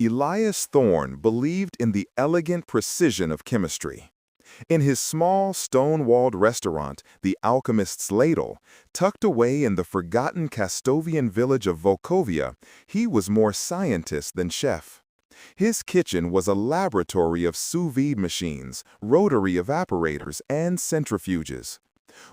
Elias Thorne believed in the elegant precision of chemistry. In his small, stone-walled restaurant, the Alchemist's Ladle, tucked away in the forgotten Castovian village of Volkovia, he was more scientist than chef. His kitchen was a laboratory of sous vide machines, rotary evaporators, and centrifuges.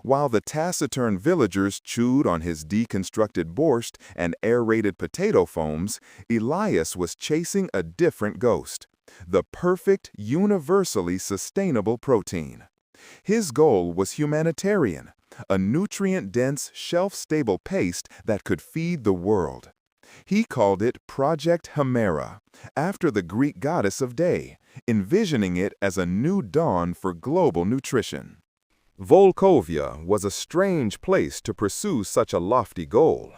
While the taciturn villagers chewed on his deconstructed borscht and aerated potato foams, Elias was chasing a different ghost: the perfect, universally sustainable protein. His goal was humanitarian, a nutrient-dense, shelf-stable paste that could feed the world. He called it Project Hemera, after the Greek goddess of day, envisioning it as a new dawn for global nutrition. Volkovia was a strange place to pursue such a lofty goal.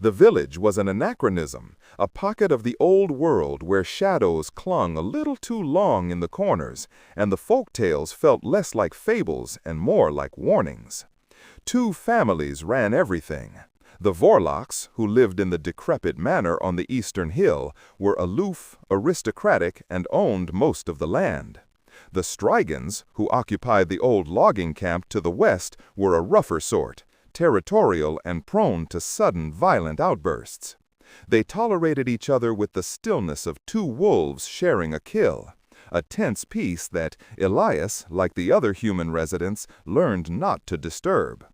The village was an anachronism, a pocket of the old world where shadows clung a little too long in the corners, and the folk tales felt less like fables and more like warnings. Two families ran everything. The Vorlachs, who lived in the decrepit manor on the eastern hill, were aloof, aristocratic, and owned most of the land. The Strygons, who occupied the old logging camp to the west, were a rougher sort, territorial and prone to sudden, violent outbursts. They tolerated each other with the stillness of two wolves sharing a kill, a tense peace that Elias, like the other human residents, learned not to disturb.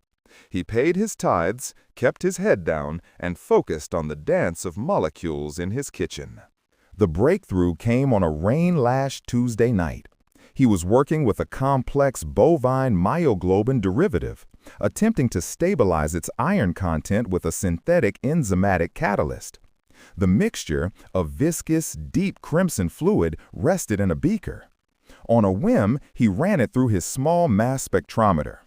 He paid his tithes, kept his head down, and focused on the dance of molecules in his kitchen. The breakthrough came on a rain-lashed Tuesday night. He was working with a complex bovine myoglobin derivative, attempting to stabilize its iron content with a synthetic enzymatic catalyst. The mixture, a viscous, deep crimson fluid, rested in a beaker. On a whim, he ran it through his small mass spectrometer.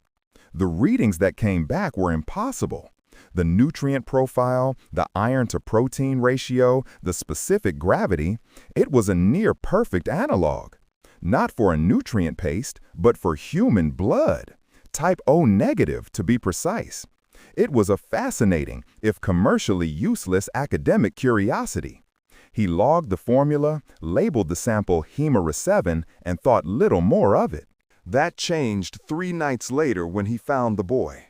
The readings that came back were impossible. The nutrient profile, the iron-to-protein ratio, the specific gravity, it was a near-perfect analog. Not for a nutrient paste, but for human blood. Type O negative, to be precise. It was a fascinating, if commercially useless, academic curiosity. He logged the formula, labeled the sample Hemera 7, and thought little more of it. That changed 3 nights later when he found the boy.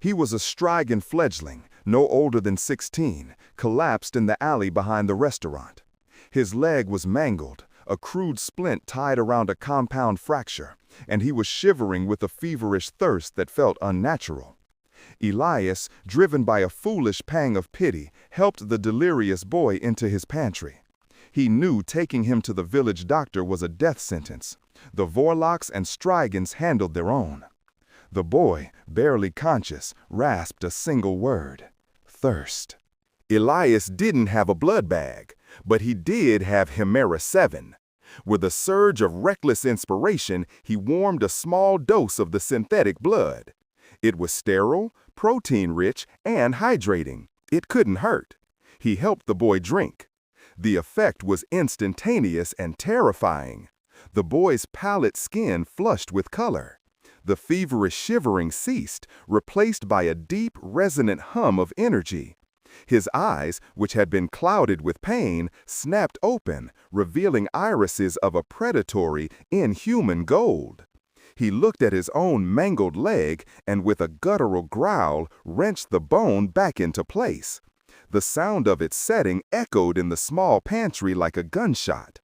He was a Strigan fledgling, no older than 16, collapsed in the alley behind the restaurant. His leg was mangled, a crude splint tied around a compound fracture, and he was shivering with a feverish thirst that felt unnatural. Elias, driven by a foolish pang of pity, helped the delirious boy into his pantry. He knew taking him to the village doctor was a death sentence. The Vorlachs and Strygons handled their own. The boy, barely conscious, rasped a single word: thirst. Elias didn't have a blood bag, but he did have Hemera 7. With a surge of reckless inspiration, he warmed a small dose of the synthetic blood. It was sterile, protein-rich, and hydrating. It couldn't hurt. He helped the boy drink. The effect was instantaneous and terrifying. The boy's pallid skin flushed with color. The feverish shivering ceased, replaced by a deep, resonant hum of energy. His eyes, which had been clouded with pain, snapped open, revealing irises of a predatory, inhuman gold. He looked at his own mangled leg and, with a guttural growl, wrenched the bone back into place. The sound of its setting echoed in the small pantry like a gunshot.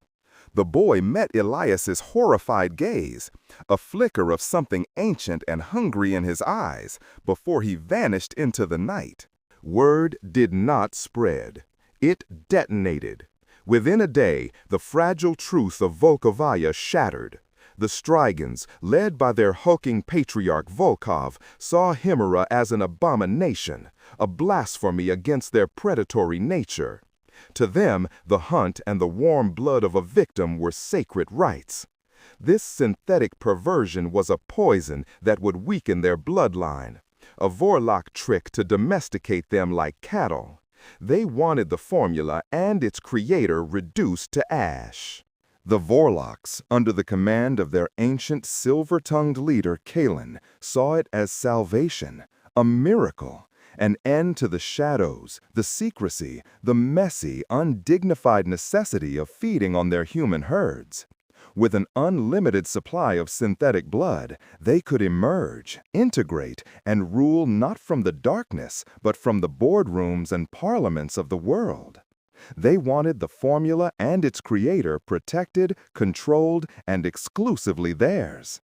The boy met Elias's horrified gaze, a flicker of something ancient and hungry in his eyes, before he vanished into the night. Word did not spread. It detonated. Within a day, the fragile truth of Volkovia shattered. The Strygons, led by their hulking patriarch Volkov, saw Hemera as an abomination, a blasphemy against their predatory nature. To them, the hunt and the warm blood of a victim were sacred rites. This synthetic perversion was a poison that would weaken their bloodline, a Vorlach trick to domesticate them like cattle. They wanted the formula and its creator reduced to ash. The Vorlachs, under the command of their ancient silver-tongued leader Kalen, saw it as salvation, a miracle, An end to the shadows, the secrecy, the messy, undignified necessity of feeding on their human herds. With an unlimited supply of synthetic blood, they could emerge, integrate, and rule not from the darkness, but from the boardrooms and parliaments of the world. They wanted the formula and its creator protected, controlled, and exclusively theirs.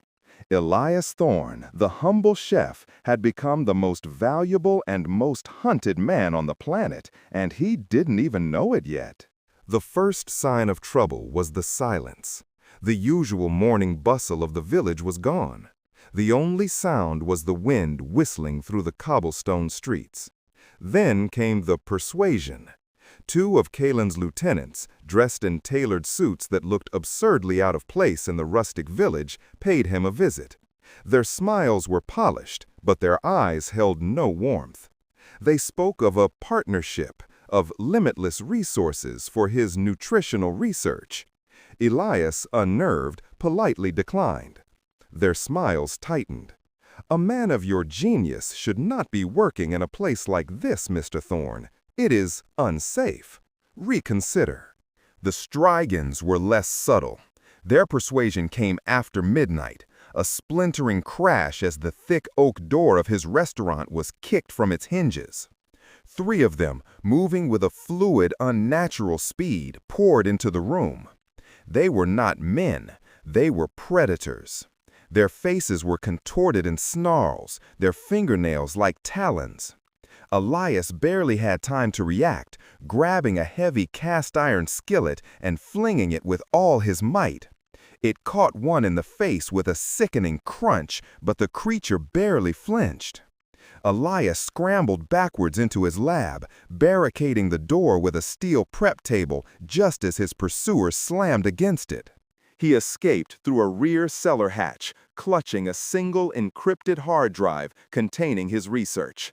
Elias Thorne, the humble chef, had become the most valuable and most hunted man on the planet, and he didn't even know it yet. The first sign of trouble was the silence. The usual morning bustle of the village was gone. The only sound was the wind whistling through the cobblestone streets. Then came the persuasion. Two of Kalen's lieutenants, dressed in tailored suits that looked absurdly out of place in the rustic village, paid him a visit. Their smiles were polished, but their eyes held no warmth. They spoke of a partnership, of limitless resources for his nutritional research. Elias, unnerved, politely declined. Their smiles tightened. "A man of your genius should not be working in a place like this, Mr. Thorne. It is unsafe. Reconsider." The Strygons were less subtle. Their persuasion came after midnight, a splintering crash as the thick oak door of his restaurant was kicked from its hinges. Three of them, moving with a fluid, unnatural speed, poured into the room. They were not men, they were predators. Their faces were contorted in snarls, their fingernails like talons. Elias barely had time to react, grabbing a heavy cast-iron skillet and flinging it with all his might. It caught one in the face with a sickening crunch, but the creature barely flinched. Elias scrambled backwards into his lab, barricading the door with a steel prep table just as his pursuer slammed against it. He escaped through a rear cellar hatch, clutching a single encrypted hard drive containing his research.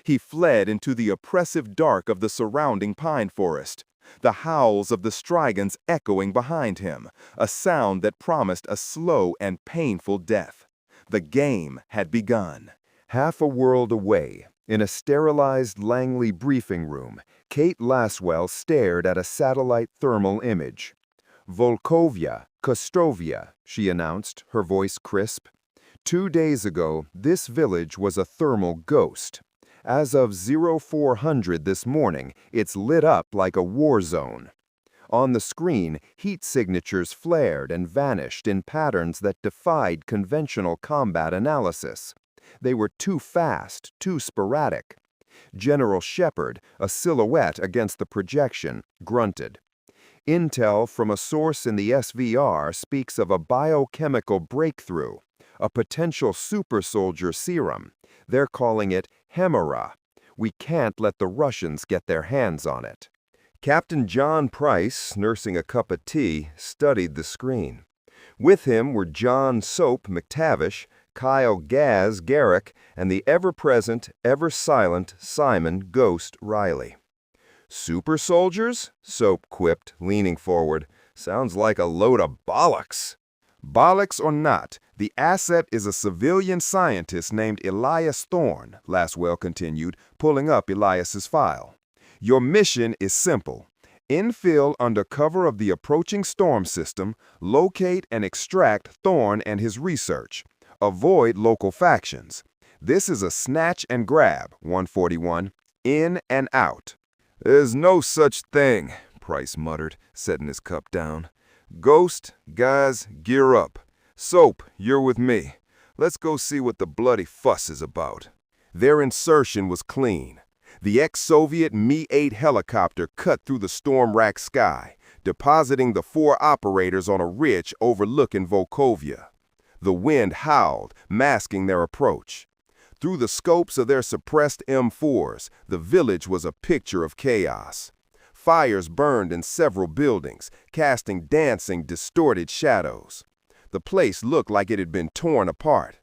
He fled into the oppressive dark of the surrounding pine forest, the howls of the Strygons echoing behind him, a sound that promised a slow and painful death. The game had begun. Half a world away, in a sterilized Langley briefing room, Kate Laswell stared at a satellite thermal image. "Volkovia, Kostrovia," she announced, her voice crisp. 2 days ago, this village was a thermal ghost. As of 0400 this morning, it's lit up like a war zone. On the screen, heat signatures flared and vanished in patterns that defied conventional combat analysis. They were too fast, too sporadic. General Shepard, a silhouette against the projection, grunted. Intel from a source in the SVR speaks of a biochemical breakthrough, a potential super-soldier serum. They're calling it Hemera. We can't let the Russians get their hands on it. Captain John Price, nursing a cup of tea, studied the screen. With him were John Soap McTavish, Kyle Gaz Garrick, and the ever-present, ever-silent Simon Ghost Riley. "Super soldiers?" Soap quipped, leaning forward. "Sounds like a load of bollocks." "Bollocks or not, the asset is a civilian scientist named Elias Thorne," Laswell continued, pulling up Elias's file. "Your mission is simple. Infill under cover of the approaching storm system, locate and extract Thorne and his research. Avoid local factions. This is a snatch and grab, 141, in and out." "There's no such thing," Price muttered, setting his cup down. "Ghost, guys, gear up. Soap, you're with me. Let's go see what the bloody fuss is about." Their insertion was clean. The ex-Soviet Mi-8 helicopter cut through the storm-racked sky, depositing the 4 operators on a ridge overlooking Volkovia. The wind howled, masking their approach. Through the scopes of their suppressed M4s, the village was a picture of chaos. Fires burned in several buildings, casting dancing, distorted shadows. The place looked like it had been torn apart.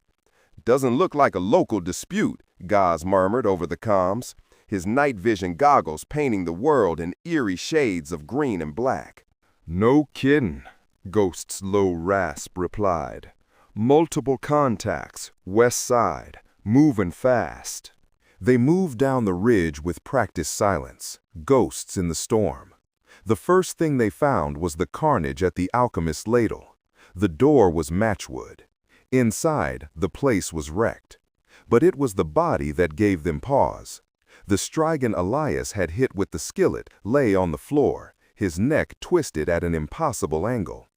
"Doesn't look like a local dispute," Gaz murmured over the comms, his night vision goggles painting the world in eerie shades of green and black. "No kiddin'," Ghost's low rasp replied. "Multiple contacts, west side, moving fast." They moved down the ridge with practiced silence, ghosts in the storm. The first thing they found was the carnage at the alchemist's ladle. The door was matchwood. Inside, the place was wrecked. But it was the body that gave them pause. The Strigan Elias had hit with the skillet lay on the floor, his neck twisted at an impossible angle.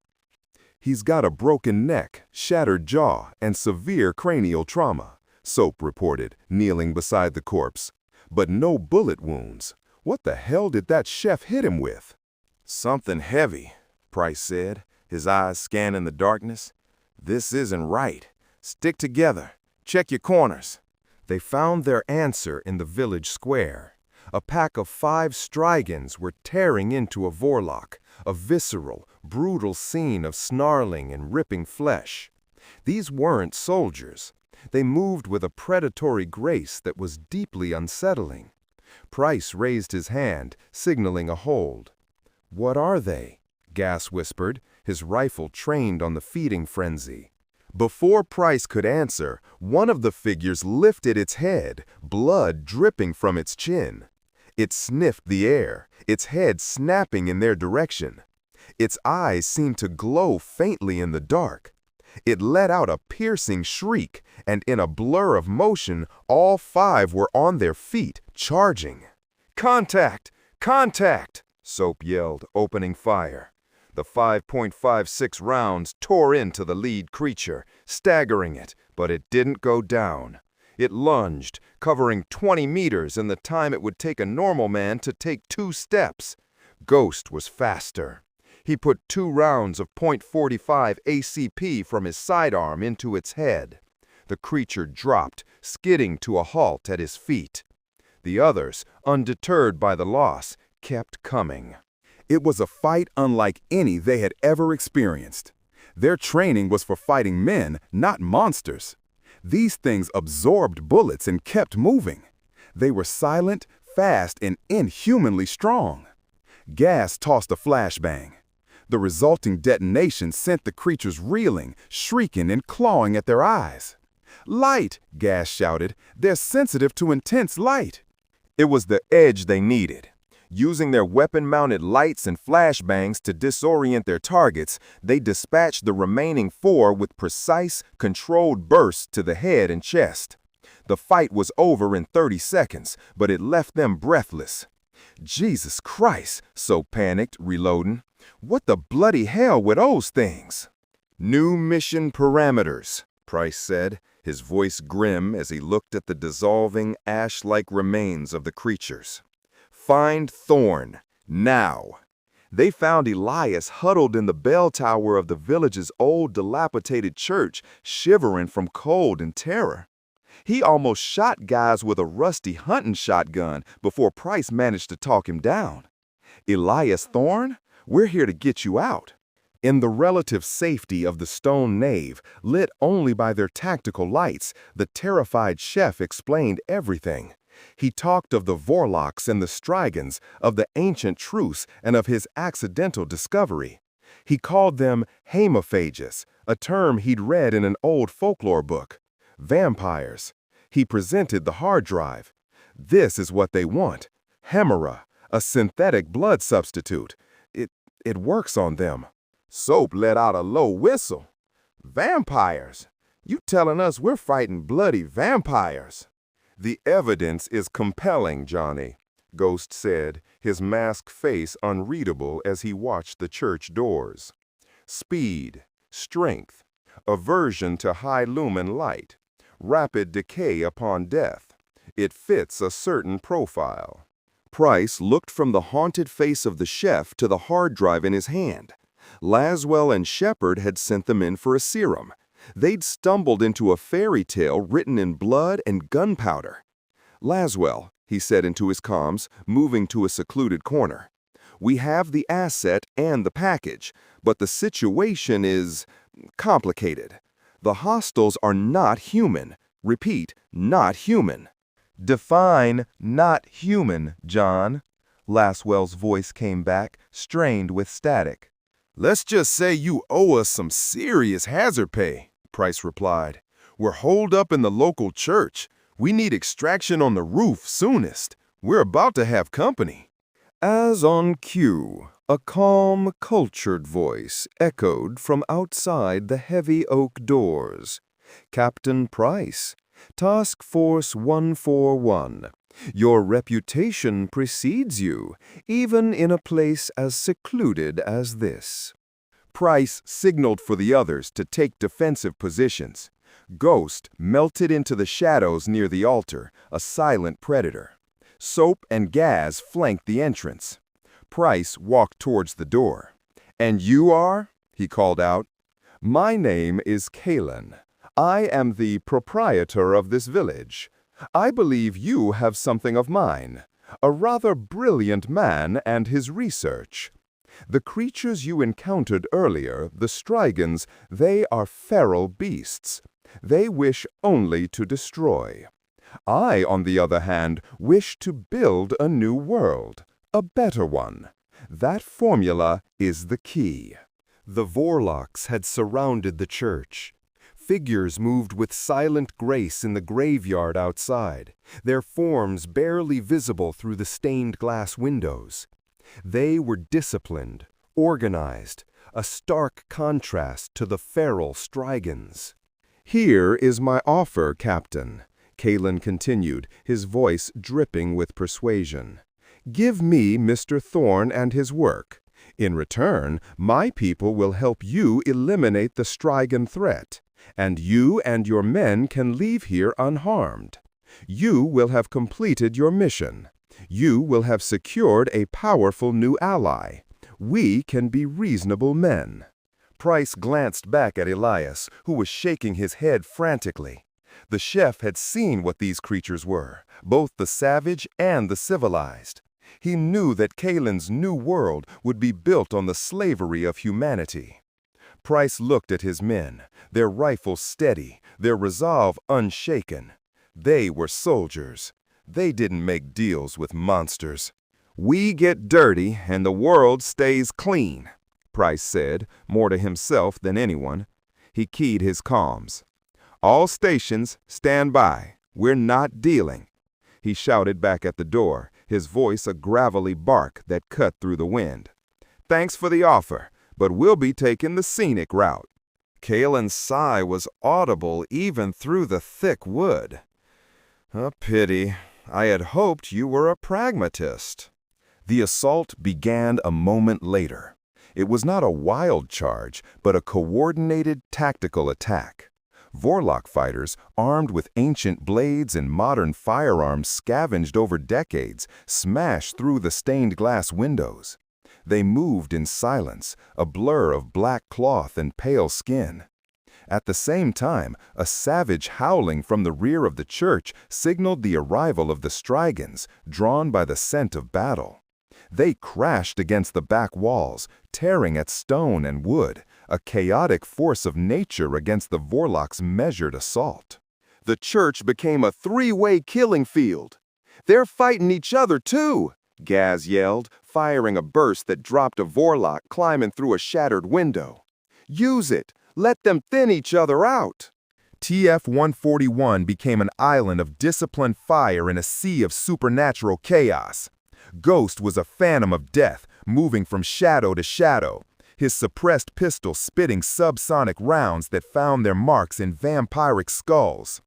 "He's got a broken neck, shattered jaw, and severe cranial trauma," Soap reported, kneeling beside the corpse. "But no bullet wounds. What the hell did that chef hit him with?" "Something heavy," Price said, his eyes scanning the darkness. "This isn't right. Stick together. Check your corners." They found their answer in the village square. A pack of 5 Strigans were tearing into a Vorlock, a visceral, brutal scene of snarling and ripping flesh. These weren't soldiers. They moved with a predatory grace that was deeply unsettling. Price raised his hand, signaling a hold. "What are they?" Gass whispered, his rifle trained on the feeding frenzy. Before Price could answer, one of the figures lifted its head, blood dripping from its chin. It sniffed the air, its head snapping in their direction. Its eyes seemed to glow faintly in the dark. It let out a piercing shriek, and in a blur of motion, all 5 were on their feet, charging. "Contact! Contact!" Soap yelled, opening fire. The 5.56 rounds tore into the lead creature, staggering it, but it didn't go down. It lunged, covering 20 meters in the time it would take a normal man to take 2 steps. Ghost was faster. He put 2 rounds of .45 ACP from his sidearm into its head. The creature dropped, skidding to a halt at his feet. The others, undeterred by the loss, kept coming. It was a fight unlike any they had ever experienced. Their training was for fighting men, not monsters. These things absorbed bullets and kept moving. They were silent, fast, and inhumanly strong. Gas tossed a flashbang. The resulting detonation sent the creatures reeling, shrieking, and clawing at their eyes. "Light!" Gas shouted. "They're sensitive to intense light." It was the edge they needed. Using their weapon-mounted lights and flashbangs to disorient their targets, they dispatched the remaining 4 with precise, controlled bursts to the head and chest. The fight was over in 30 seconds, but it left them breathless. "Jesus Christ," Soap panicked, reloading. "What the bloody hell were those things?" "New mission parameters," Price said, his voice grim as he looked at the dissolving, ash-like remains of the creatures. "Find Thorn, now." They found Elias huddled in the bell tower of the village's old dilapidated church, shivering from cold and terror. He almost shot guys with a rusty hunting shotgun before Price managed to talk him down. "Elias Thorn, we're here to get you out." In the relative safety of the stone nave, lit only by their tactical lights, the terrified chef explained everything. He talked of the Vorlocks and the Strigans, of the ancient truce, and of his accidental discovery. He called them hemophages, a term he'd read in an old folklore book. Vampires. He presented the hard drive. "This is what they want. Hemera, a synthetic blood substitute. It works on them." Soap let out a low whistle. "Vampires? You telling us we're fighting bloody vampires?" "The evidence is compelling, Johnny," Ghost said, his masked face unreadable as he watched the church doors. "Speed, strength, aversion to high-lumen light, rapid decay upon death. It fits a certain profile." Price looked from the haunted face of the chef to the hard drive in his hand. Laswell and Shepard had sent them in for a serum. They'd stumbled into a fairy tale written in blood and gunpowder. "Laswell," he said into his comms, moving to a secluded corner. "We have the asset and the package, but the situation is complicated. The hostiles are not human. Repeat, not human." "Define not human, John." Laswell's voice came back, strained with static. "Let's just say you owe us some serious hazard pay," Price replied. "We're holed up in the local church. We need extraction on the roof soonest. We're about to have company. As on cue, a calm, cultured voice echoed from outside the heavy oak doors. Captain Price, Task Force 141. Your reputation precedes you, even in a place as secluded as this. Price signaled for the others to take defensive positions. Ghost melted into the shadows near the altar, a silent predator. Soap and Gaz flanked the entrance. Price walked towards the door. "And you are?" he called out. "My name is Kalen. I am the proprietor of this village. I believe you have something of mine, a rather brilliant man and his research. The creatures you encountered earlier, the Strigans, they are feral beasts. They wish only to destroy. I, on the other hand, wish to build a new world, a better one. That formula is the key." The Vorlocks had surrounded the church. Figures moved with silent grace in the graveyard outside, their forms barely visible through the stained glass windows. They were disciplined, organized, a stark contrast to the feral Strigans. "Here is my offer, Captain," Kalen continued, his voice dripping with persuasion. "Give me Mr. Thorne and his work. In return, my people will help you eliminate the Strigan threat, and you and your men can leave here unharmed. You will have completed your mission. You will have secured a powerful new ally. We can be reasonable men." Price glanced back at Elias, who was shaking his head frantically. The chef had seen what these creatures were, both the savage and the civilized. He knew that Kalen's new world would be built on the slavery of humanity. Price looked at his men, their rifles steady, their resolve unshaken. They were soldiers. They didn't make deals with monsters. "We get dirty and the world stays clean," Price said, more to himself than anyone. He keyed his comms. "All stations, stand by. We're not dealing." He shouted back at the door, his voice a gravelly bark that cut through the wind. "Thanks for the offer, but we'll be taking the scenic route." Kalen's sigh was audible even through the thick wood. "A pity. I had hoped you were a pragmatist." The assault began a moment later. It was not a wild charge, but a coordinated tactical attack. Vorlock fighters, armed with ancient blades and modern firearms scavenged over decades, smashed through the stained glass windows. They moved in silence, a blur of black cloth and pale skin. At the same time, a savage howling from the rear of the church signaled the arrival of the Strigans, drawn by the scent of battle. They crashed against the back walls, tearing at stone and wood, a chaotic force of nature against the Vorlock's measured assault. The church became a three-way killing field. "They're fighting each other, too," Gaz yelled, firing a burst that dropped a Vorlock climbing through a shattered window. "Use it! Let them thin each other out!" TF-141 became an island of disciplined fire in a sea of supernatural chaos. Ghost was a phantom of death, moving from shadow to shadow, his suppressed pistol spitting subsonic rounds that found their marks in vampiric skulls.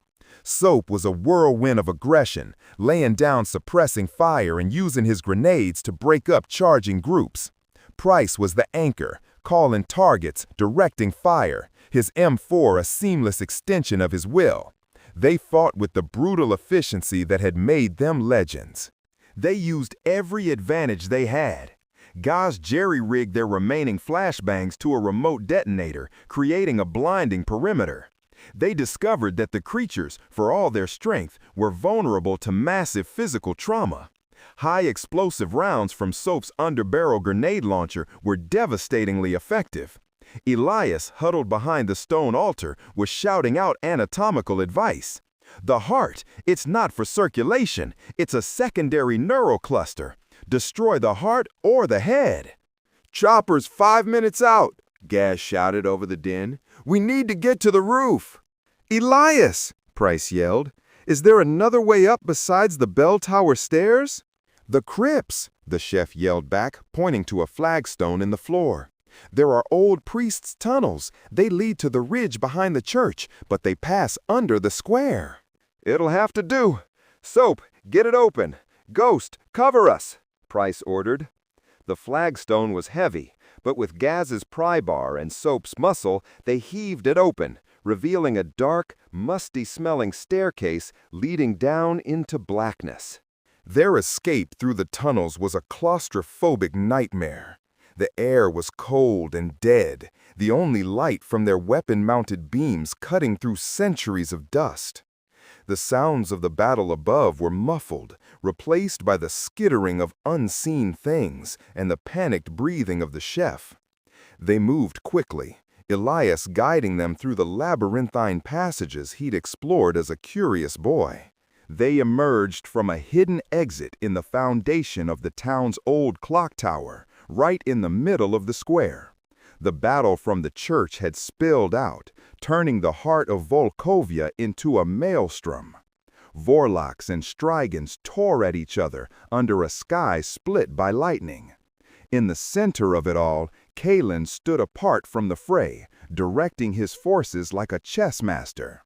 Soap was a whirlwind of aggression, laying down suppressing fire and using his grenades to break up charging groups. Price was the anchor, calling targets, directing fire, his M4 a seamless extension of his will. They fought with the brutal efficiency that had made them legends. They used every advantage they had. Gaz jerry-rigged their remaining flashbangs to a remote detonator, creating a blinding perimeter. They discovered that the creatures, for all their strength, were vulnerable to massive physical trauma. High explosive rounds from Soap's underbarrel grenade launcher were devastatingly effective. Elias, huddled behind the stone altar, was shouting out anatomical advice. "The heart, it's not for circulation, it's a secondary neural cluster. Destroy the heart or the head." "Chopper's 5 minutes out," Gaz shouted over the din. "We need to get to the roof." "Elias!" Price yelled. Is there another way up besides the bell tower stairs? The crypts, the chef yelled back, pointing to a flagstone in the floor. There are old priests' tunnels. They lead to the ridge behind the church, but they pass under the square. It'll have to do. Soap, get it open. Ghost, cover us, Price ordered. The flagstone was heavy, but with Gaz's pry bar and Soap's muscle, they heaved it open, revealing a dark, musty-smelling staircase leading down into blackness. Their escape through the tunnels was a claustrophobic nightmare. The air was cold and dead, the only light from their weapon-mounted beams cutting through centuries of dust. The sounds of the battle above were muffled, replaced by the skittering of unseen things and the panicked breathing of the chef. They moved quickly, Elias guiding them through the labyrinthine passages he'd explored as a curious boy. They emerged from a hidden exit in the foundation of the town's old clock tower, right in the middle of the square. The battle from the church had spilled out, turning the heart of Volkovia into a maelstrom. Vorlocks and Strygons tore at each other under a sky split by lightning. In the center of it all, Kalen stood apart from the fray, directing his forces like a chess master.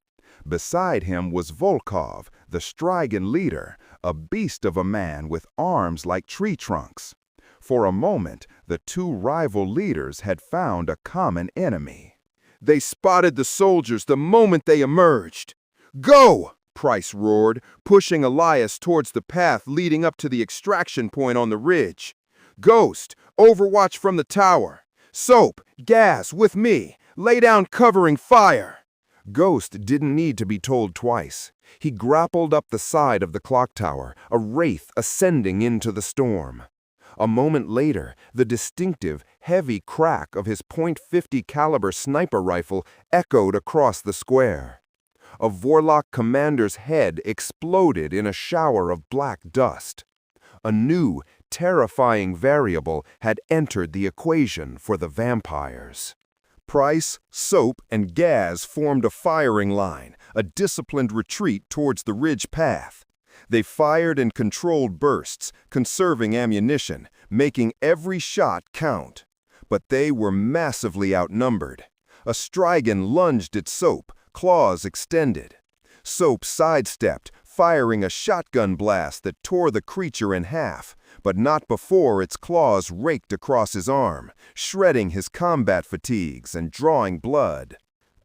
Beside him was Volkov, the Strygon leader, a beast of a man with arms like tree trunks. For a moment, the two rival leaders had found a common enemy. They spotted the soldiers the moment they emerged. "Go!" Price roared, pushing Elias towards the path leading up to the extraction point on the ridge. "Ghost, overwatch from the tower. Soap, Gaz, with me. Lay down covering fire." Ghost didn't need to be told twice. He grappled up the side of the clock tower, a wraith ascending into the storm. A moment later, the distinctive, heavy crack of his .50 caliber sniper rifle echoed across the square. A Vorlock commander's head exploded in a shower of black dust. A new, terrifying variable had entered the equation for the vampires. Price, Soap, and Gaz formed a firing line, a disciplined retreat towards the ridge path. They fired in controlled bursts, conserving ammunition, making every shot count. But they were massively outnumbered. A Strygon lunged at Soap, claws extended. Soap sidestepped, firing a shotgun blast that tore the creature in half, but not before its claws raked across his arm, shredding his combat fatigues and drawing blood.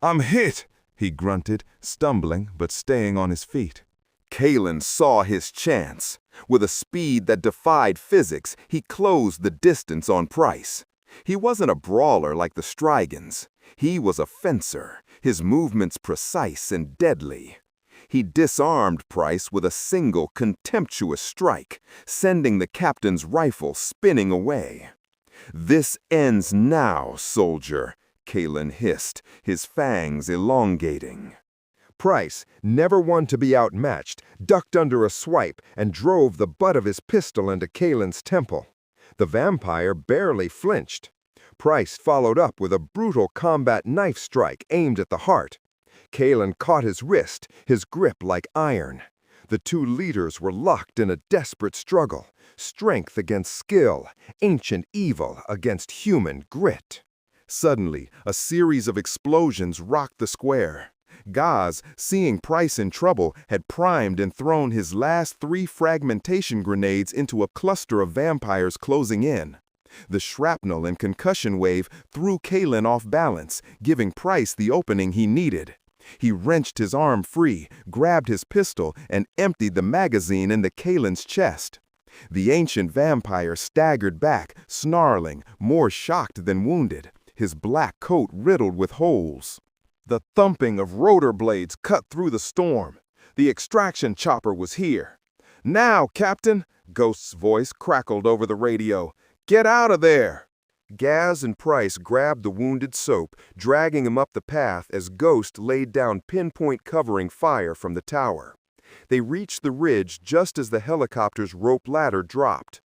"I'm hit," he grunted, stumbling but staying on his feet. Kalen saw his chance. With a speed that defied physics, he closed the distance on Price. He wasn't a brawler like the Strygons. He was a fencer, his movements precise and deadly. He disarmed Price with a single contemptuous strike, sending the captain's rifle spinning away. "This ends now, soldier," Kalen hissed, his fangs elongating. Price, never one to be outmatched, ducked under a swipe and drove the butt of his pistol into Kalen's temple. The vampire barely flinched. Price followed up with a brutal combat knife strike aimed at the heart. Kalen caught his wrist, his grip like iron. The two leaders were locked in a desperate struggle, strength against skill, ancient evil against human grit. Suddenly, a series of explosions rocked the square. Gaz, seeing Price in trouble, had primed and thrown his last 3 fragmentation grenades into a cluster of vampires closing in. The shrapnel and concussion wave threw Kalen off balance, giving Price the opening he needed. He wrenched his arm free, grabbed his pistol, and emptied the magazine into Kalen's chest. The ancient vampire staggered back, snarling, more shocked than wounded, his black coat riddled with holes. The thumping of rotor blades cut through the storm. The extraction chopper was here. "Now, Captain!" Ghost's voice crackled over the radio. "Get out of there!" Gaz and Price grabbed the wounded Soap, dragging him up the path as Ghost laid down pinpoint covering fire from the tower. They reached the ridge just as the helicopter's rope ladder dropped.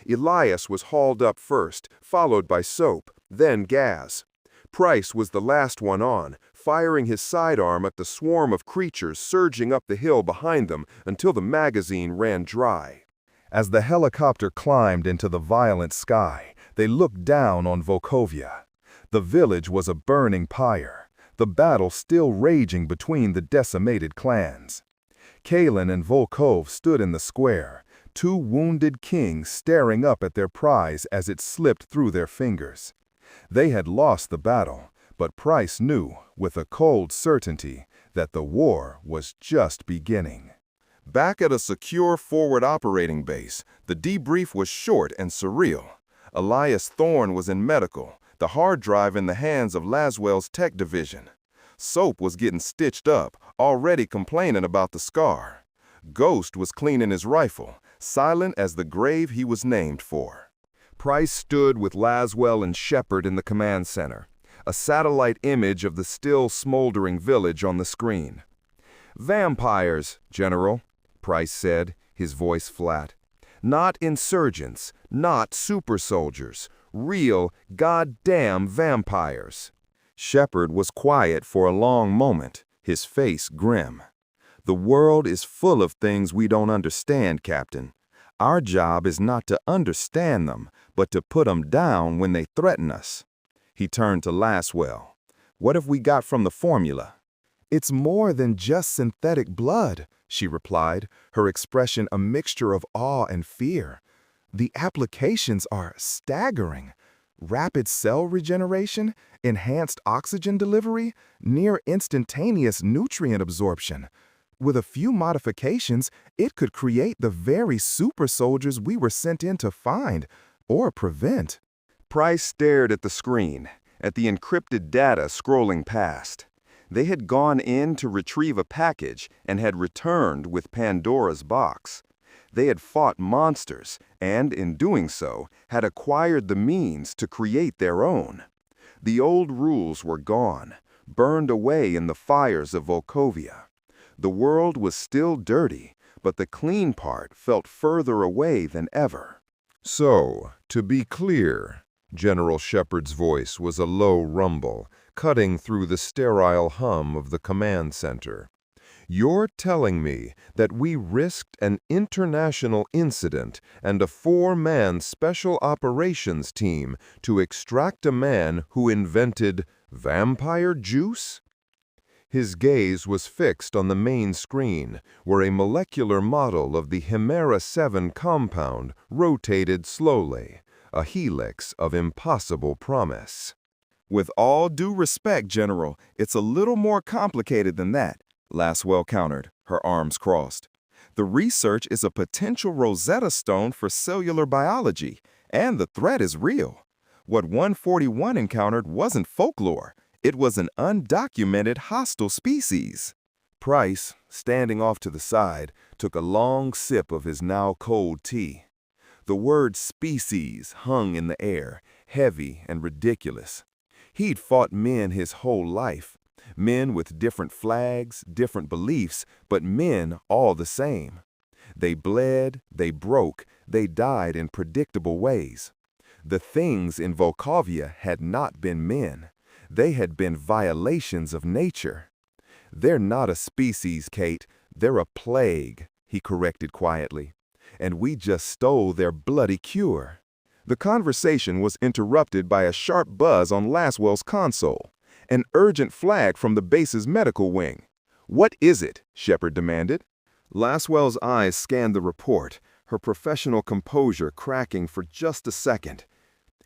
Elias was hauled up first, followed by Soap, then Gaz. Price was the last one on, firing his sidearm at the swarm of creatures surging up the hill behind them until the magazine ran dry. As the helicopter climbed into the violent sky, they looked down on Volkovia. The village was a burning pyre, the battle still raging between the decimated clans. Kalin and Volkov stood in the square, two wounded kings staring up at their prize as it slipped through their fingers. They had lost the battle, but Price knew, with a cold certainty, that the war was just beginning. Back at a secure forward operating base, the debrief was short and surreal. Elias Thorne was in medical, the hard drive in the hands of Laswell's tech division. Soap was getting stitched up, already complaining about the scar. Ghost was cleaning his rifle, silent as the grave he was named for. Price stood with Laswell and Shepard in the command center, a satellite image of the still smoldering village on the screen. "Vampires, General," Price said, his voice flat. "Not insurgents, not super soldiers, real, goddamn vampires." Shepard was quiet for a long moment, his face grim. "The world is full of things we don't understand, Captain. Our job is not to understand them, but to put them down when they threaten us." He turned to Laswell. "What have we got from the formula?" "It's more than just synthetic blood," she replied, her expression a mixture of awe and fear. "The applications are staggering. Rapid cell regeneration, enhanced oxygen delivery, near instantaneous nutrient absorption. With a few modifications, it could create the very super soldiers we were sent in to find or prevent." Price stared at the screen, at the encrypted data scrolling past. They had gone in to retrieve a package and had returned with Pandora's box. They had fought monsters and, in doing so, had acquired the means to create their own. The old rules were gone, burned away in the fires of Volkovia. The world was still dirty, but the clean part felt further away than ever. "So, to be clear," General Shepard's voice was a low rumble, cutting through the sterile hum of the command center. "You're telling me that we risked an international incident and a 4-man special operations team to extract a man who invented vampire juice?" His gaze was fixed on the main screen, where a molecular model of the Hemera 7 compound rotated slowly, a helix of impossible promise. "With all due respect, General, it's a little more complicated than that," Laswell countered, her arms crossed. "The research is a potential Rosetta Stone for cellular biology, and the threat is real. What 141 encountered wasn't folklore. It was an undocumented hostile species." Price, standing off to the side, took a long sip of his now cold tea. The word species hung in the air, heavy and ridiculous. He'd fought men his whole life, men with different flags, different beliefs, but men all the same. They bled, they broke, they died in predictable ways. The things in Volkovia had not been men. They had been violations of nature. "They're not a species, Kate. They're a plague," he corrected quietly. "And we just stole their bloody cure." The conversation was interrupted by a sharp buzz on Laswell's console. An urgent flag from the base's medical wing. "What is it?" Shepard demanded. Laswell's eyes scanned the report, her professional composure cracking for just a second.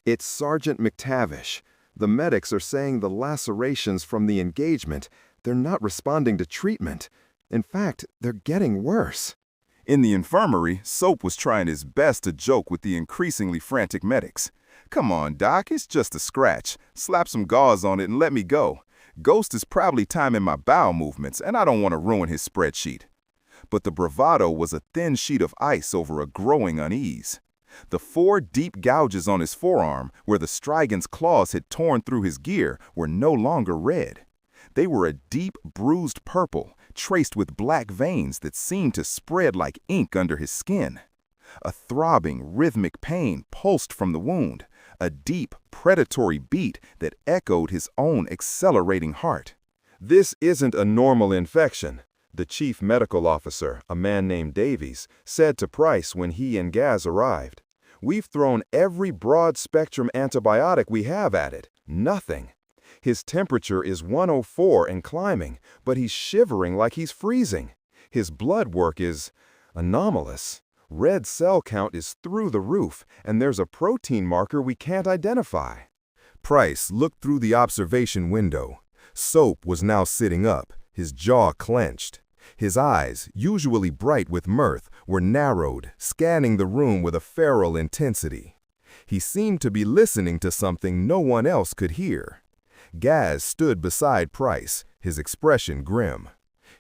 "It's Sergeant McTavish. The medics are saying the lacerations from the engagement, they're not responding to treatment. In fact, they're getting worse." In the infirmary, Soap was trying his best to joke with the increasingly frantic medics. "Come on, Doc, it's just a scratch. Slap some gauze on it and let me go. Ghost is probably timing my bowel movements, and I don't want to ruin his spreadsheet." But the bravado was a thin sheet of ice over a growing unease. The 4 deep gouges on his forearm, where the Strigan's claws had torn through his gear, were no longer red. They were a deep, bruised purple, traced with black veins that seemed to spread like ink under his skin. A throbbing, rhythmic pain pulsed from the wound, a deep, predatory beat that echoed his own accelerating heart. "This isn't a normal infection," the chief medical officer, a man named Davies, said to Price when he and Gaz arrived. "We've thrown every broad-spectrum antibiotic we have at it. Nothing. His temperature is 104 and climbing, but he's shivering like he's freezing. His blood work is anomalous. Red cell count is through the roof, and there's a protein marker we can't identify." Price looked through the observation window. Soap was now sitting up, his jaw clenched. His eyes, usually bright with mirth, were narrowed, scanning the room with a feral intensity. He seemed to be listening to something no one else could hear. Gaz stood beside Price, his expression grim.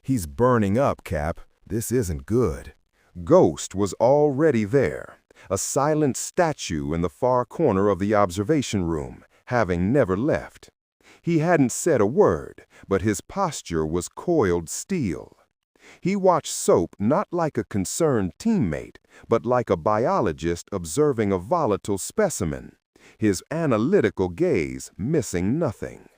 "He's burning up, Cap. This isn't good." Ghost was already there, a silent statue in the far corner of the observation room, having never left. He hadn't said a word, but his posture was coiled steel. He watched Soap not like a concerned teammate, but like a biologist observing a volatile specimen, his analytical gaze missing nothing.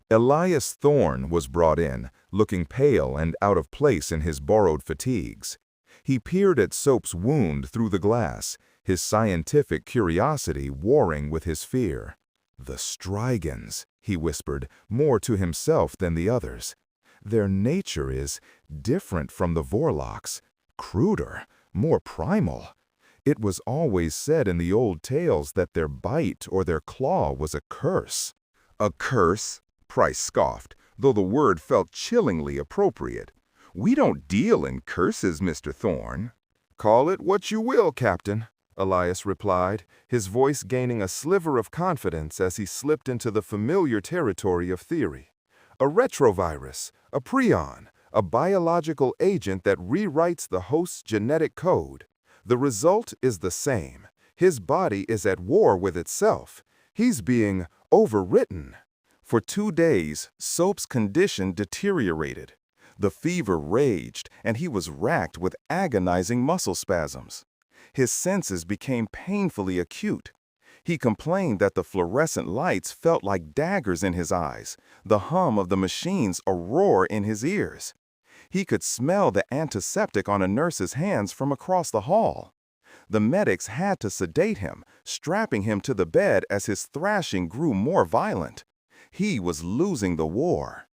Elias Thorne was brought in, looking pale and out of place in his borrowed fatigues. He peered at Soap's wound through the glass, his scientific curiosity warring with his fear. "The Strigans," he whispered, more to himself than the others. "Their nature is different from the Vorlocks, cruder, more primal. It was always said in the old tales that their bite or their claw was a curse." "A curse?" Price scoffed, though the word felt chillingly appropriate. "We don't deal in curses, Mr. Thorne." "Call it what you will, Captain," Elias replied, his voice gaining a sliver of confidence as he slipped into the familiar territory of theory. "A retrovirus, a prion, a biological agent that rewrites the host's genetic code. The result is the same. His body is at war with itself. He's being overwritten." For 2 days, Soap's condition deteriorated. The fever raged, and he was racked with agonizing muscle spasms. His senses became painfully acute. He complained that the fluorescent lights felt like daggers in his eyes, the hum of the machines a roar in his ears. He could smell the antiseptic on a nurse's hands from across the hall. The medics had to sedate him, strapping him to the bed as his thrashing grew more violent. He was losing the war.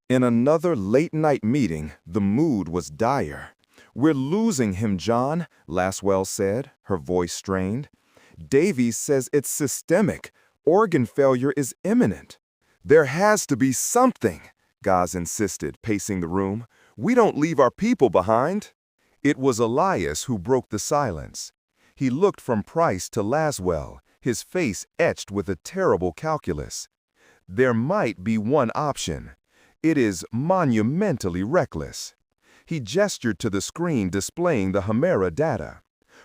In another late-night meeting, the mood was dire. "We're losing him, John," Laswell said, her voice strained. "Davies says it's systemic. Organ failure is imminent." "There has to be something," Gaz insisted, pacing the room. "We don't leave our people behind." It was Elias who broke the silence. He looked from Price to Laswell, his face etched with a terrible calculus. "There might be one option. It is monumentally reckless." He gestured to the screen displaying the Hemera data.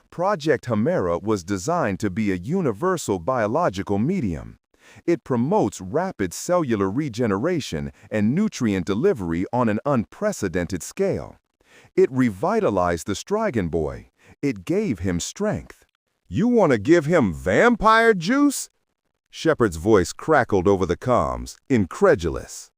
Project Hemera was designed to be a universal biological medium. It promotes rapid cellular regeneration and nutrient delivery on an unprecedented scale. It revitalized the Strigan boy. It gave him strength. "You want to give him vampire juice?" Shepard's voice crackled over the comms, incredulous.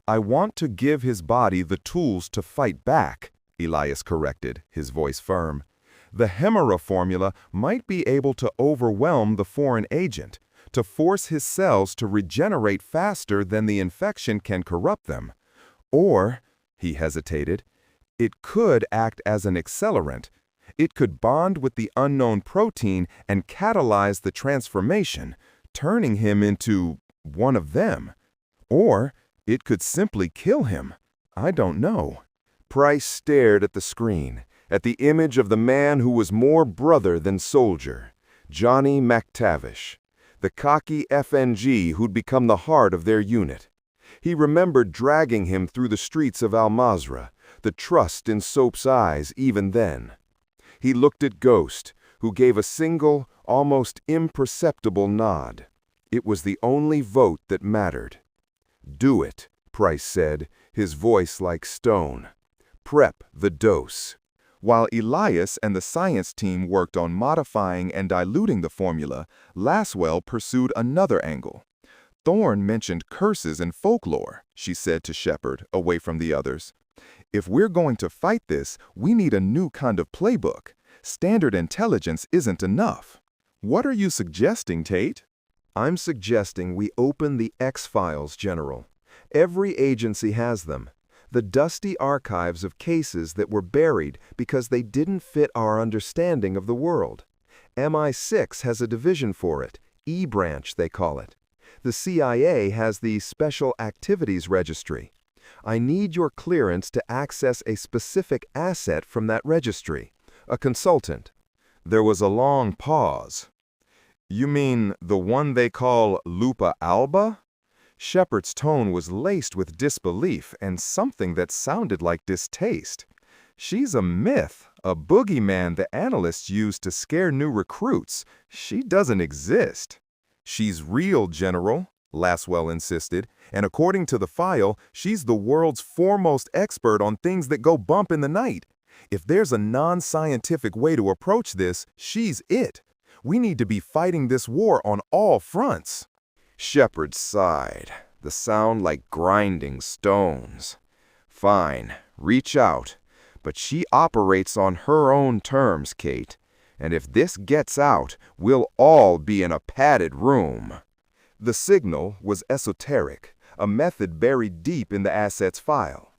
"I want to give his body the tools to fight back," Elias corrected, his voice firm. "The Hemera formula might be able to overwhelm the foreign agent, to force his cells to regenerate faster than the infection can corrupt them. Or," he hesitated, "it could act as an accelerant. It could bond with the unknown protein and catalyze the transformation, turning him into one of them. Or it could simply kill him. I don't know." Price stared at the screen, at the image of the man who was more brother than soldier, Johnny McTavish, the cocky FNG who'd become the heart of their unit. He remembered dragging him through the streets of Al-Mazrah, the trust in Soap's eyes even then. He looked at Ghost, who gave a single, almost imperceptible nod. It was the only vote that mattered. "Do it," Price said, his voice like stone. "Prep the dose. While Elias and the science team worked on modifying and diluting the formula, Laswell pursued another angle. Thorne mentioned curses and folklore, she said to Shepard, away from the others. If we're going to fight this, we need a new kind of playbook. Standard intelligence isn't enough. What are you suggesting, Tate? I'm suggesting we open the X-Files, General. Every agency has them. The dusty archives of cases that were buried because they didn't fit our understanding of the world. MI6 has a division for it, E-Branch they call it. The CIA has the Special Activities Registry. I need your clearance to access a specific asset from that registry, a consultant. There was a long pause. You mean the one they call Lupa Alba? Shepard's tone was laced with disbelief and something that sounded like distaste. She's a myth, a boogeyman the analysts use to scare new recruits. She doesn't exist. She's real, General, Laswell insisted, and according to the file, she's the world's foremost expert on things that go bump in the night. If there's a non-scientific way to approach this, she's it. We need to be fighting this war on all fronts. Shepard sighed, the sound like grinding stones. Fine, reach out, but she operates on her own terms, Kate, and if this gets out, we'll all be in a padded room. The signal was esoteric, a method buried deep in the assets file.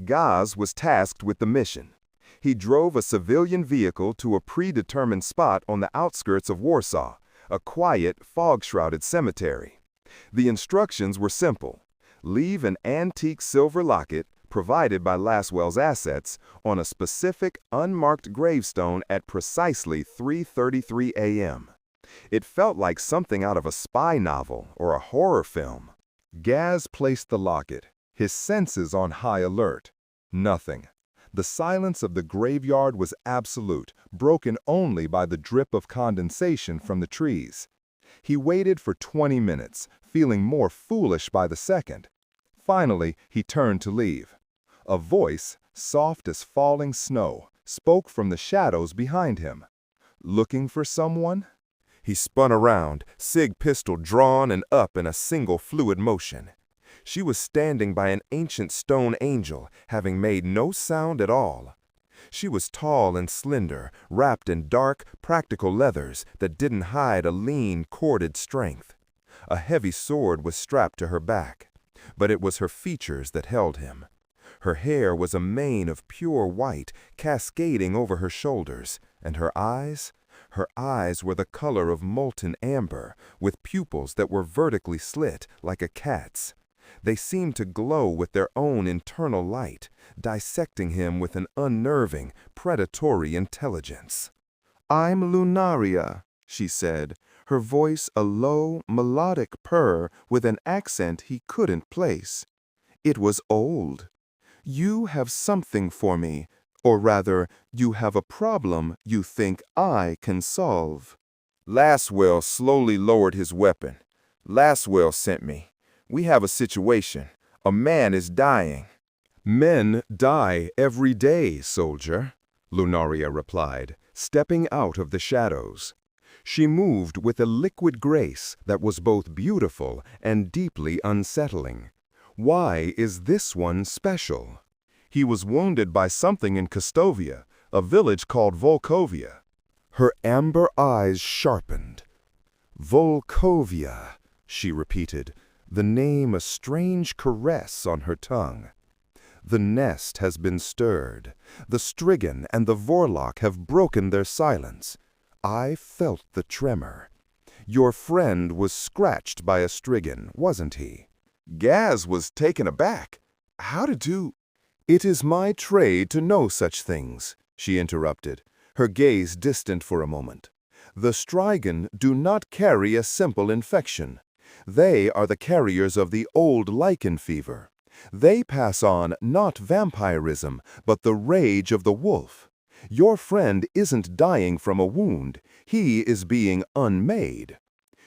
Gaz was tasked with the mission. He drove a civilian vehicle to a predetermined spot on the outskirts of Warsaw, a quiet, fog-shrouded cemetery. The instructions were simple. Leave an antique silver locket, provided by Laswell's assets, on a specific, unmarked gravestone at precisely 3:33 a.m. It felt like something out of a spy novel or a horror film. Gaz placed the locket, his senses on high alert. Nothing. The silence of the graveyard was absolute, broken only by the drip of condensation from the trees. He waited for 20 minutes, feeling more foolish by the second. Finally, he turned to leave. A voice, soft as falling snow, spoke from the shadows behind him. Looking for someone? He spun around, SIG pistol drawn and up in a single fluid motion. She was standing by an ancient stone angel, having made no sound at all. She was tall and slender, wrapped in dark, practical leathers that didn't hide a lean, corded strength. A heavy sword was strapped to her back, but it was her features that held him. Her hair was a mane of pure white, cascading over her shoulders, and her eyes were the color of molten amber, with pupils that were vertically slit like a cat's. They seemed to glow with their own internal light, dissecting him with an unnerving, predatory intelligence. "I'm Lunaria," she said, her voice a low, melodic purr with an accent he couldn't place. It was old. "You have something for me, or rather, you have a problem you think I can solve." Laswell slowly lowered his weapon. "Laswell sent me. We have a situation. A man is dying." "Men die every day, soldier," Lunaria replied, stepping out of the shadows. She moved with a liquid grace that was both beautiful and deeply unsettling. "Why is this one special?" "He was wounded by something in Kostovia, a village called Volkovia." Her amber eyes sharpened. "Volkovia," she repeated, the name a strange caress on her tongue. "The nest has been stirred. The Strigan and the Vorlock have broken their silence. I felt the tremor. Your friend was scratched by a Strigan, wasn't he?" Gaz was taken aback. "How did you—" "It is my trade to know such things," she interrupted, her gaze distant for a moment. "The Strigan do not carry a simple infection. They are the carriers of the old lichen fever. They pass on not vampirism, but the rage of the wolf. Your friend isn't dying from a wound. He is being unmade."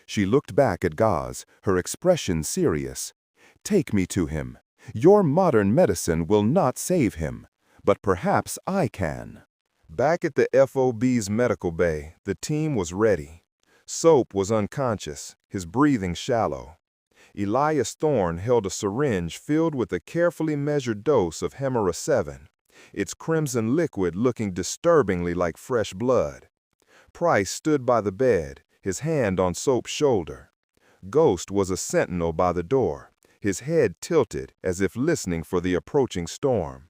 She looked back at Gaz, her expression serious. "Take me to him. Your modern medicine will not save him, but perhaps I can." Back at the FOB's medical bay, the team was ready. Soap was unconscious, his breathing shallow. Elias Thorne held a syringe filled with a carefully measured dose of Hemera 7, its crimson liquid looking disturbingly like fresh blood. Price stood by the bed, his hand on Soap's shoulder. Ghost was a sentinel by the door, his head tilted as if listening for the approaching storm.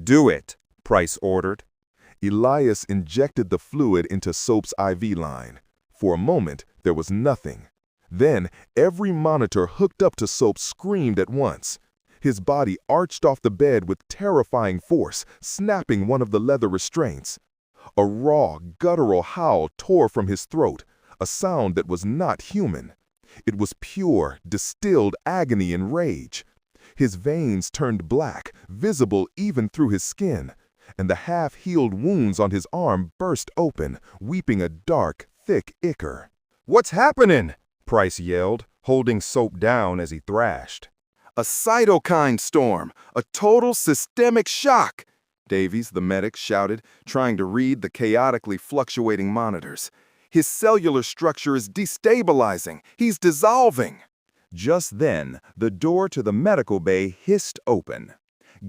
"Do it," Price ordered. Elias injected the fluid into Soap's IV line. For a moment, there was nothing. Then, every monitor hooked up to Soap screamed at once. His body arched off the bed with terrifying force, snapping one of the leather restraints. A raw, guttural howl tore from his throat, a sound that was not human. It was pure, distilled agony and rage. His veins turned black, visible even through his skin, and the half-healed wounds on his arm burst open, weeping a dark, thick ichor. "What's happening?" Price yelled, holding Soap down as he thrashed. "A cytokine storm! A total systemic shock!" Davies, the medic, shouted, trying to read the chaotically fluctuating monitors. "His cellular structure is destabilizing! He's dissolving!" Just then, the door to the medical bay hissed open.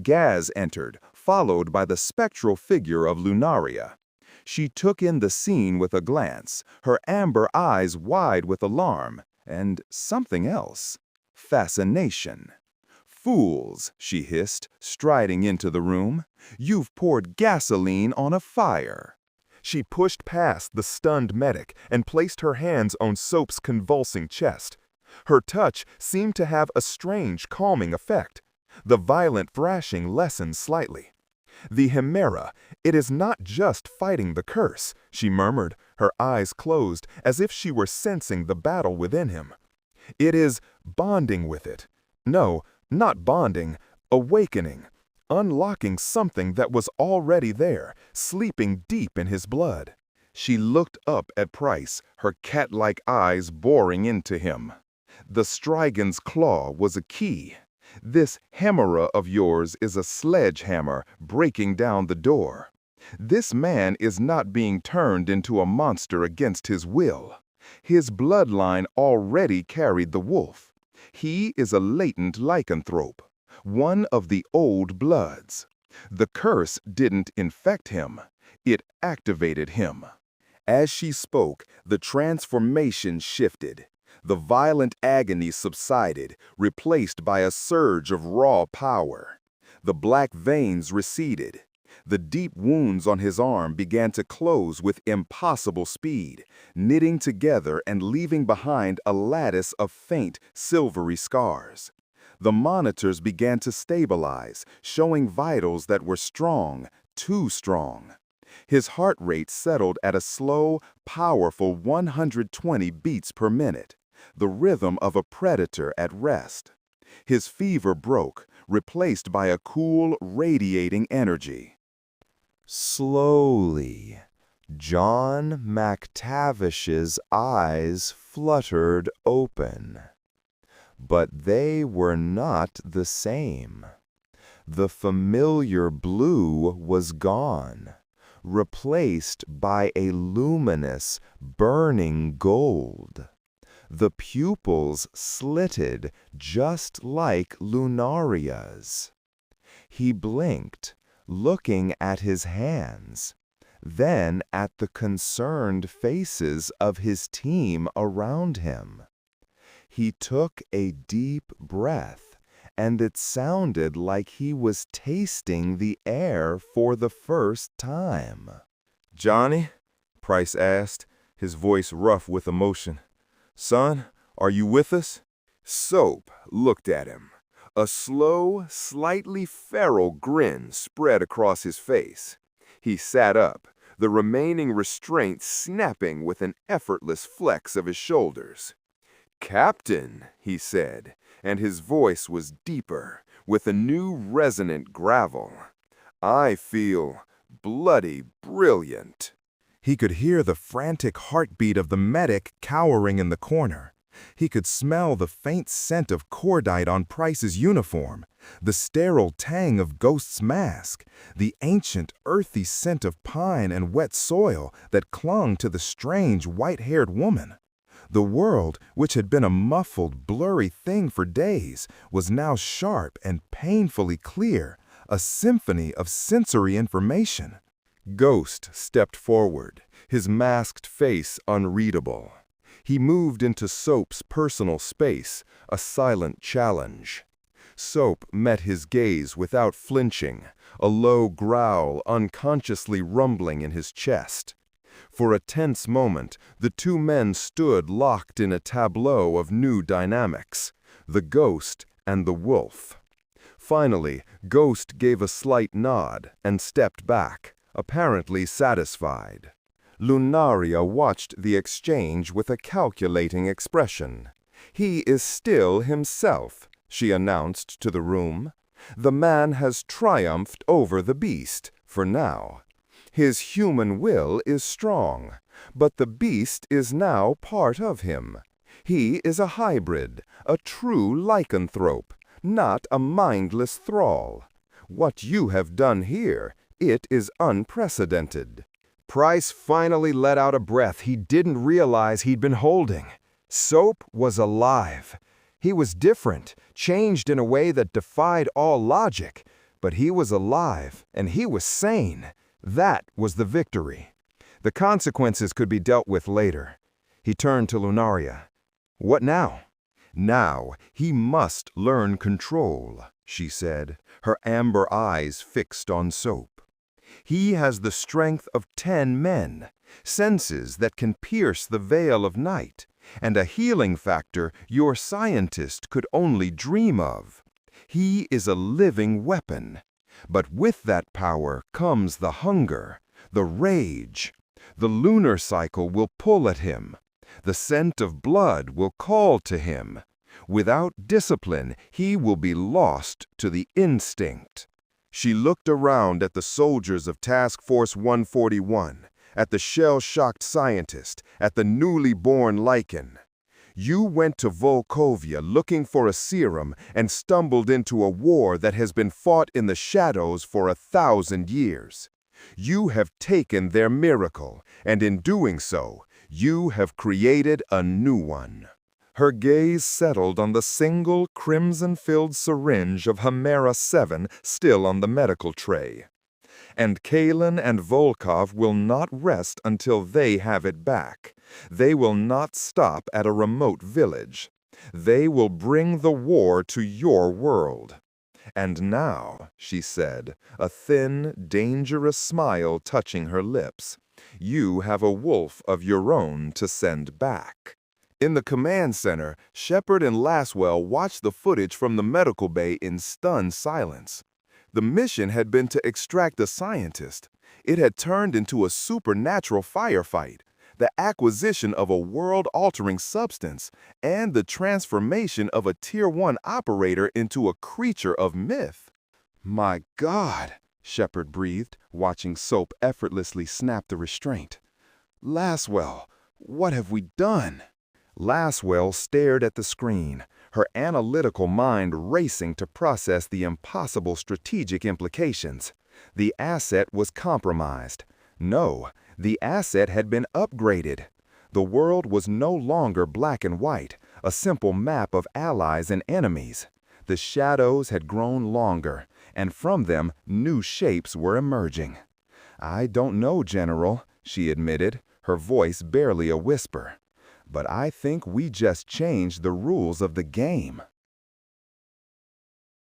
Gaz entered, followed by the spectral figure of Lunaria. She took in the scene with a glance, her amber eyes wide with alarm, and something else. Fascination. "Fools," she hissed, striding into the room. "You've poured gasoline on a fire." She pushed past the stunned medic and placed her hands on Soap's convulsing chest. Her touch seemed to have a strange calming effect. The violent thrashing lessened slightly. "The Hemera, it is not just fighting the curse," she murmured, her eyes closed as if she were sensing the battle within him. "It is bonding with it. No, not bonding, awakening, unlocking something that was already there, sleeping deep in his blood." She looked up at Price, her cat-like eyes boring into him. "The Strigan's claw was a key. This Hemera of yours is a sledgehammer breaking down the door. This man is not being turned into a monster against his will. His bloodline already carried the wolf. He is a latent lycanthrope, one of the old bloods. The curse didn't infect him, it activated him." As she spoke, the transformation shifted. The violent agony subsided, replaced by a surge of raw power. The black veins receded. The deep wounds on his arm began to close with impossible speed, knitting together and leaving behind a lattice of faint, silvery scars. The monitors began to stabilize, showing vitals that were strong, too strong. His heart rate settled at a slow, powerful 120 beats per minute, the rhythm of a predator at rest. His fever broke, replaced by a cool, radiating energy. Slowly, John McTavish's eyes fluttered open. But they were not the same. The familiar blue was gone, replaced by a luminous, burning gold. The pupils slitted just like Lunaria's. He blinked, looking at his hands, then at the concerned faces of his team around him. He took a deep breath, and it sounded like he was tasting the air for the first time. "Johnny?" Price asked, his voice rough with emotion. "Son, are you with us?" Soap looked at him. A slow, slightly feral grin spread across his face. He sat up, the remaining restraint snapping with an effortless flex of his shoulders. "Captain," he said, and his voice was deeper, with a new resonant gravel. "I feel bloody brilliant." He could hear the frantic heartbeat of the medic cowering in the corner. He could smell the faint scent of cordite on Price's uniform, the sterile tang of Ghost's mask, the ancient, earthy scent of pine and wet soil that clung to the strange, white-haired woman. The world, which had been a muffled, blurry thing for days, was now sharp and painfully clear, a symphony of sensory information. Ghost stepped forward, his masked face unreadable. He moved into Soap's personal space, a silent challenge. Soap met his gaze without flinching, a low growl unconsciously rumbling in his chest. For a tense moment, the two men stood locked in a tableau of new dynamics, the ghost and the wolf. Finally, Ghost gave a slight nod and stepped back, apparently satisfied. Lunaria watched the exchange with a calculating expression. "He is still himself," she announced to the room. "The man has triumphed over the beast, for now. His human will is strong, but the beast is now part of him. He is a hybrid, a true lycanthrope, not a mindless thrall. What you have done here, it is unprecedented." Price finally let out a breath he didn't realize he'd been holding. Soap was alive. He was different, changed in a way that defied all logic, but he was alive, and he was sane. That was the victory. The consequences could be dealt with later. He turned to Lunaria. "What now?" "Now he must learn control," she said, her amber eyes fixed on Soap. "He has the strength of 10 men, senses that can pierce the veil of night, and a healing factor your scientist could only dream of. He is a living weapon. But with that power comes the hunger, the rage. The lunar cycle will pull at him. The scent of blood will call to him. Without discipline, he will be lost to the instinct." She looked around at the soldiers of Task Force 141, at the shell-shocked scientist, at the newly born Lycan. "You went to Volkovia looking for a serum and stumbled into a war that has been fought in the shadows for 1,000 years. You have taken their miracle, and in doing so, you have created a new one." Her gaze settled on the single crimson-filled syringe of Hemera 7 still on the medical tray. "And Kalin and Volkov will not rest until they have it back. They will not stop at a remote village. They will bring the war to your world. And now," she said, a thin, dangerous smile touching her lips, "you have a wolf of your own to send back." In the command center, Shepard and Laswell watched the footage from the medical bay in stunned silence. The mission had been to extract a scientist. It had turned into a supernatural firefight, the acquisition of a world-altering substance, and the transformation of a Tier 1 operator into a creature of myth. "My God," Shepard breathed, watching Soap effortlessly snap the restraint. "Laswell, what have we done?" Laswell stared at the screen, her analytical mind racing to process the impossible strategic implications. The asset was compromised. No, the asset had been upgraded. The world was no longer black and white, a simple map of allies and enemies. The shadows had grown longer, and from them new shapes were emerging. "I don't know, General," she admitted, her voice barely a whisper. "But I think we just changed the rules of the game."